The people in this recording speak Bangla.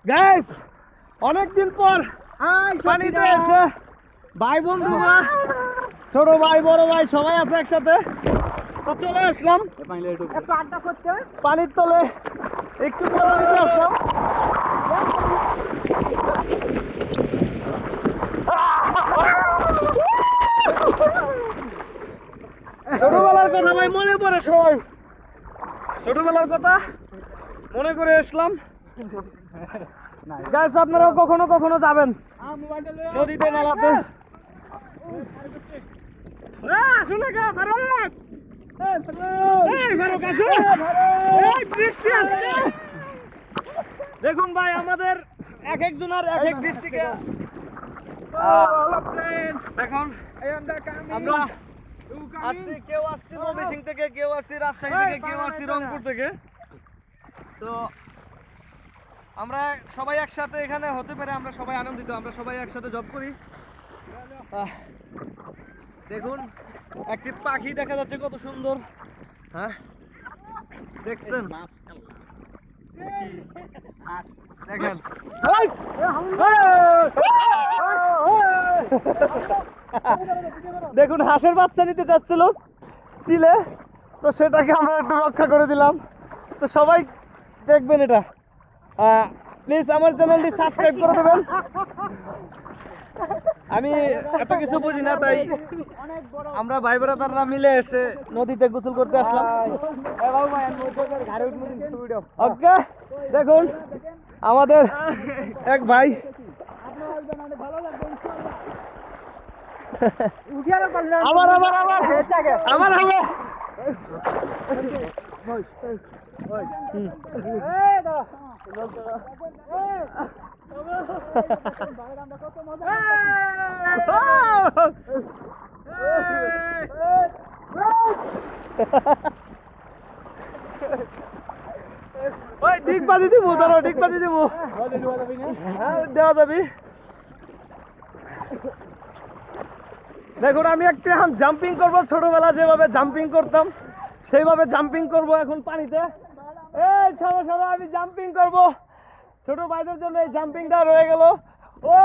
গাইস অনেকদিন পর পানিতে এসে ভাই বন্ধুরা ছোট ভাই বড় ভাই সবাই আছে একসাথে, তো চলে আসলাম পানির তলে একটু মজা নিতে আসলাম। ছোটবেলার কথা ভাই মনে পড়ে, সবাই ছোটবেলার কথা মনে করে আসলাম। গাইস আপনারাও কখনো কখনো যাবেন নদীতে নালাতে। দেখুন ভাই আমাদের এক একজনের এক এক ডিস্ট্রিক্টে এখন আমরা আসছি, কেউ আসছি ময়মনসিংহ থেকে, কেউ আসছি রাজশাহী থেকে, কেউ আসছি রংপুর থেকে। তো আমরা সবাই একসাথে এখানে হতে পারে, আমরা সবাই আনন্দিত, আমরা সবাই একসাথে জব করি। দেখুন একটি পাখি দেখা যাচ্ছে কত সুন্দর, হ্যাঁ দেখছেন, দেখেন দেখুন হাঁসের বাচ্চা নিতে চাচ্ছিল চিলে, তো সেটাকে আমরা একটু রক্ষা করে দিলাম। তো সবাই দেখবেন এটা, প্লিজ আমার চ্যানেলটি সাবস্ক্রাইব করে দেবেন। আমি এত কিছু বুঝি না, তাই আমরা ভাই ব্রাদাররা মিলে এসে নদীতে গোসল করতে আসলাম। ওকে দেখুন আমাদের এক ভাই আবার আবার আবার আবার আবার ঠিক বাজি দিব, ধরো ঠিক বাজি দিব, দেওয়া যাবি। দেখুন আমি একটা এখন জাম্পিং করবো, ছোটবেলা যেভাবে জাম্পিং করতাম সেইভাবে জাম্পিং করব এখন পানিতে। এই সরো সরো, আমি জাম্পিং করব, ছোট ভাইদের জন্য এই জাম্পিংটা রয়ে গেল। ও